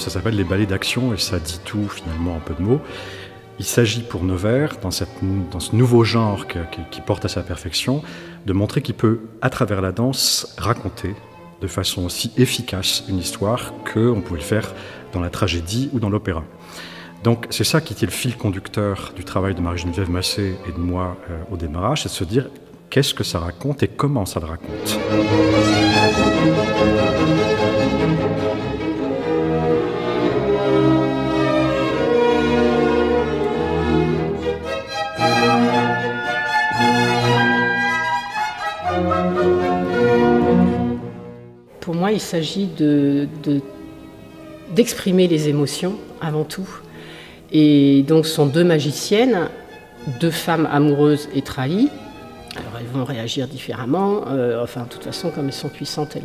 ça s'appelle les ballets d'action et ça dit tout finalement en peu de mots. Il s'agit pour Nevers, dans ce nouveau genre qui porte à sa perfection, de montrer qu'il peut, à travers la danse, raconter de façon aussi efficace une histoire qu'on pouvait le faire dans la tragédie ou dans l'opéra. Donc c'est ça qui était le fil conducteur du travail de Marie-Geneviève Massé et de moi au démarrage, c'est de se dire qu'est-ce que ça raconte et comment ça le raconte. Pour moi, il s'agit d'exprimer les émotions avant tout. Et donc, ce sont deux magiciennes, deux femmes amoureuses et trahies. Alors, elles vont réagir différemment. De toute façon, comme elles sont puissantes,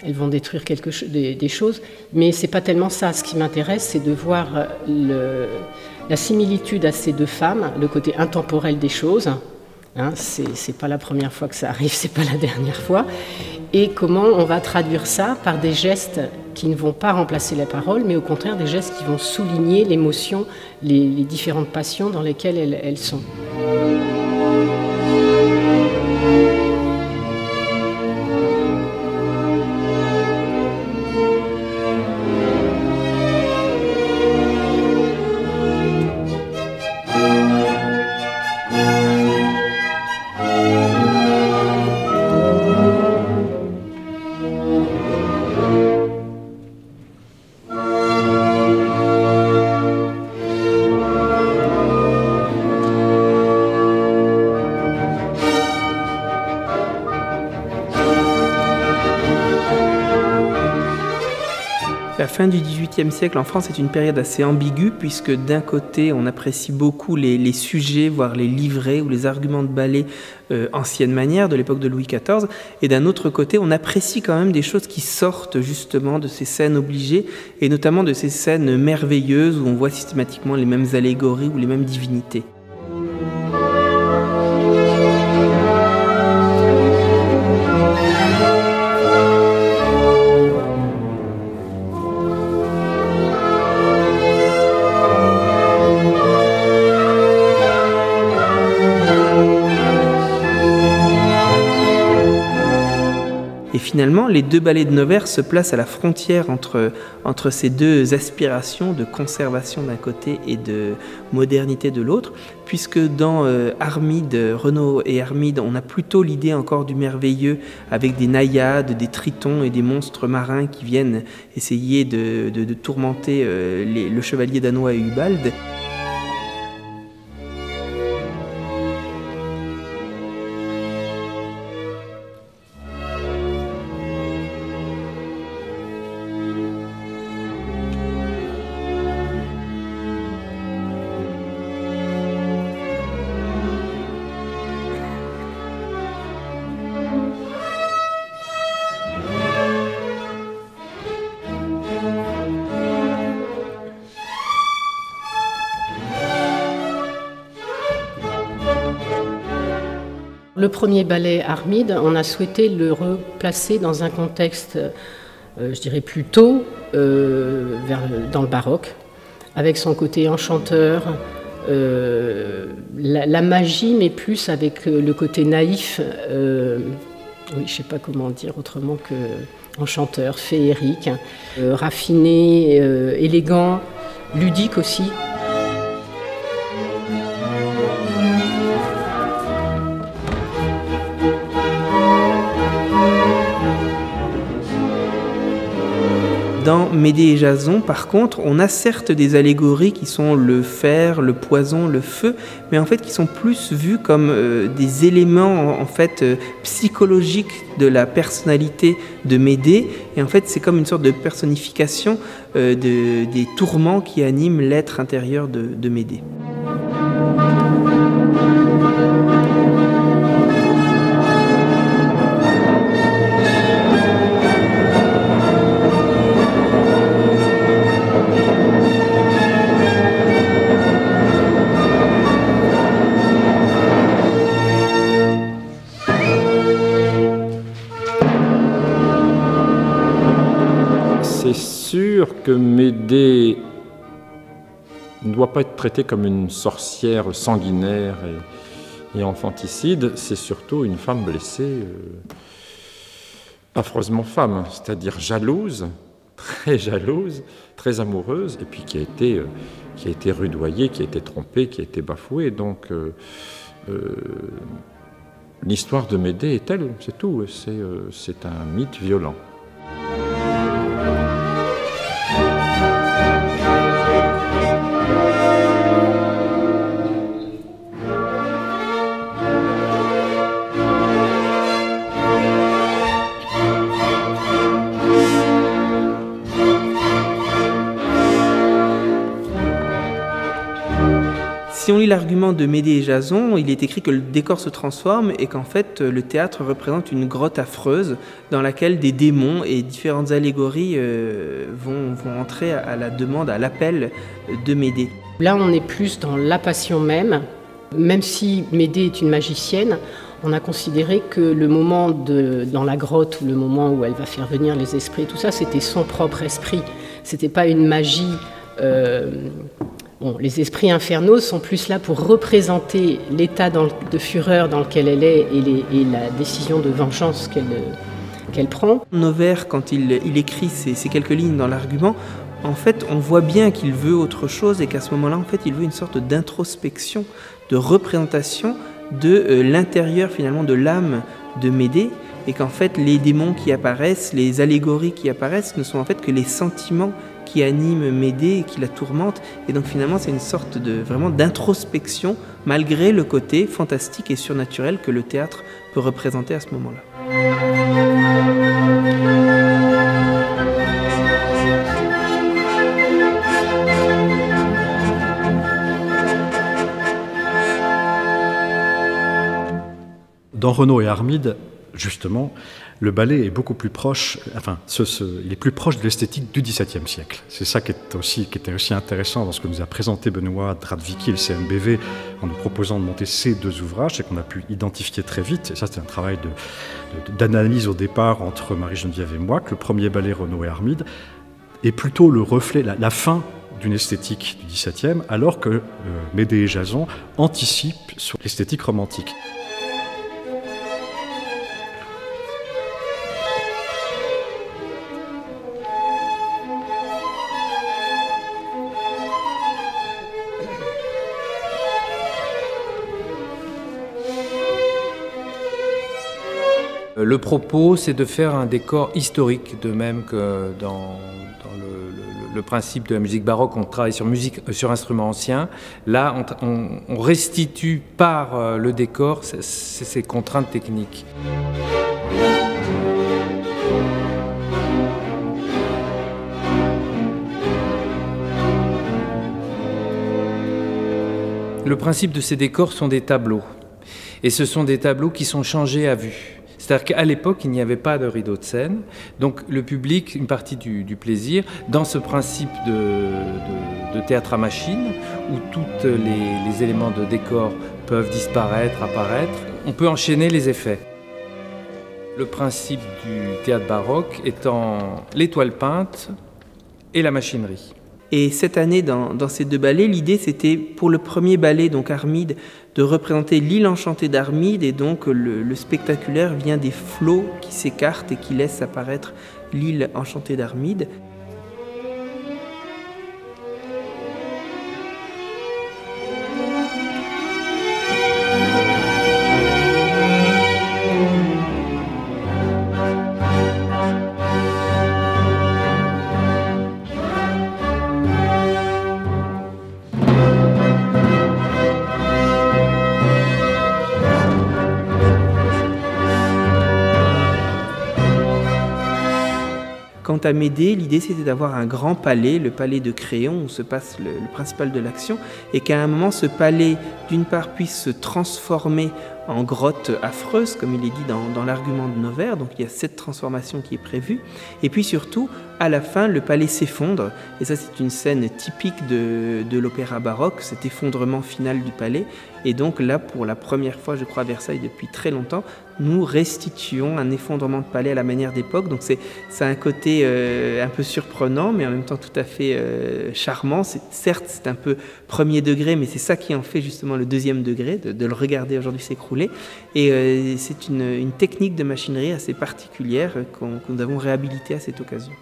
elles vont détruire des choses. Mais ce n'est pas tellement ça. Ce qui m'intéresse, c'est de voir la similitude à ces deux femmes, le côté intemporel des choses. C'est pas la première fois que ça arrive, c'est pas la dernière fois. Et comment on va traduire ça par des gestes qui ne vont pas remplacer la parole, mais au contraire des gestes qui vont souligner l'émotion, les différentes passions dans lesquelles elles sont. La fin du XVIIIe siècle en France est une période assez ambiguë puisque d'un côté on apprécie beaucoup les sujets, voire les livrets ou les arguments de ballet ancienne manière de l'époque de Louis XIV, et d'un autre côté on apprécie quand même des choses qui sortent justement de ces scènes obligées et notamment de ces scènes merveilleuses où on voit systématiquement les mêmes allégories ou les mêmes divinités. Et finalement, les deux ballets de Nevers se placent à la frontière entre ces deux aspirations de conservation d'un côté et de modernité de l'autre, puisque dans Armide, Renaud et Armide, on a plutôt l'idée encore du merveilleux avec des naïades, des tritons et des monstres marins qui viennent essayer de tourmenter le chevalier danois et Ubald. Le premier ballet Armide, on a souhaité le replacer dans un contexte, je dirais plutôt dans le baroque, avec son côté enchanteur, la magie, mais plus avec le côté naïf, oui, je ne sais pas comment dire autrement que enchanteur, féerique, raffiné, élégant, ludique aussi. Dans Médée et Jason, par contre, on a certes des allégories qui sont le fer, le poison, le feu, mais en fait qui sont plus vus comme des éléments en fait psychologiques de la personnalité de Médée. Et en fait, c'est comme une sorte de personnification des tourments qui animent l'être intérieur de Médée. C'est sûr que Médée ne doit pas être traitée comme une sorcière sanguinaire et infanticide. C'est surtout une femme blessée, affreusement femme, c'est-à-dire jalouse, très amoureuse, et puis qui a été rudoyée, qui a été trompée, qui a été bafouée. Donc l'histoire de Médée est telle, c'est tout. C'est un mythe violent. Si on lit l'argument de Médée et Jason, il est écrit que le décor se transforme et qu'en fait le théâtre représente une grotte affreuse dans laquelle des démons et différentes allégories vont entrer à la demande, à l'appel de Médée. Là, on est plus dans la passion même. Même si Médée est une magicienne, on a considéré que le moment dans la grotte, ou le moment où elle va faire venir les esprits, tout ça, c'était son propre esprit. C'était pas une magie. Bon, les esprits infernaux sont plus là pour représenter l'état de fureur dans lequel elle est et la décision de vengeance qu'elle prend. Noverre, quand il écrit ces quelques lignes dans l'argument, en fait, on voit bien qu'il veut autre chose et qu'à ce moment-là, en fait, il veut une sorte d'introspection, de représentation de l'intérieur finalement de l'âme de Médée, et qu'en fait, les démons qui apparaissent, les allégories qui apparaissent ne sont en fait que les sentiments qui anime Médée et qui la tourmente. Et donc finalement, c'est une sorte vraiment d'introspection, malgré le côté fantastique et surnaturel que le théâtre peut représenter à ce moment-là. Dans Renaud et Armide, justement, le ballet est beaucoup plus proche, enfin, il est plus proche de l'esthétique du XVIIe siècle. C'est ça qui était aussi intéressant dans ce que nous a présenté Benoît Dradvicki et le CNBV en nous proposant de monter ces deux ouvrages, c'est qu'on a pu identifier très vite, et ça c'était un travail d'analyse au départ entre Marie-Geneviève et moi, que le premier ballet Renaud et Armide est plutôt le reflet, la fin d'une esthétique du XVIIe, alors que Médée et Jason anticipent sur l'esthétique romantique. Le propos, c'est de faire un décor historique, de même que dans le principe de la musique baroque, on travaille sur instruments anciens. Là, on restitue par le décor ces contraintes techniques. Le principe de ces décors sont des tableaux. Et ce sont des tableaux qui sont changés à vue. C'est-à-dire qu'à l'époque, il n'y avait pas de rideau de scène. Donc le public, une partie du plaisir, dans ce principe de théâtre à machine, où tous les éléments de décor peuvent disparaître, apparaître, on peut enchaîner les effets. Le principe du théâtre baroque étant l'étoile peinte et la machinerie. Et cette année, dans ces deux ballets, l'idée c'était pour le premier ballet, donc Armide, de représenter l'île enchantée d'Armide, et donc le spectaculaire vient des flots qui s'écartent et qui laissent apparaître l'île enchantée d'Armide. Quant à Médée, l'idée c'était d'avoir un grand palais, le palais de Créon, où se passe le principal de l'action, et qu'à un moment ce palais, d'une part, puisse se transformer en grotte affreuse, comme il est dit dans l'argument de Nevers. Donc il y a cette transformation qui est prévue. Et puis surtout, à la fin, le palais s'effondre. Et ça, c'est une scène typique de l'opéra baroque, cet effondrement final du palais. Et donc là, pour la première fois, je crois, à Versailles depuis très longtemps, nous restituons un effondrement de palais à la manière d'époque. Donc ça a un côté un peu surprenant, mais en même temps tout à fait charmant. Certes, c'est un peu premier degré, mais c'est ça qui en fait justement le deuxième degré, de le regarder aujourd'hui s'écrouler. Et c'est une technique de machinerie assez particulière que nous avons réhabilitée à cette occasion.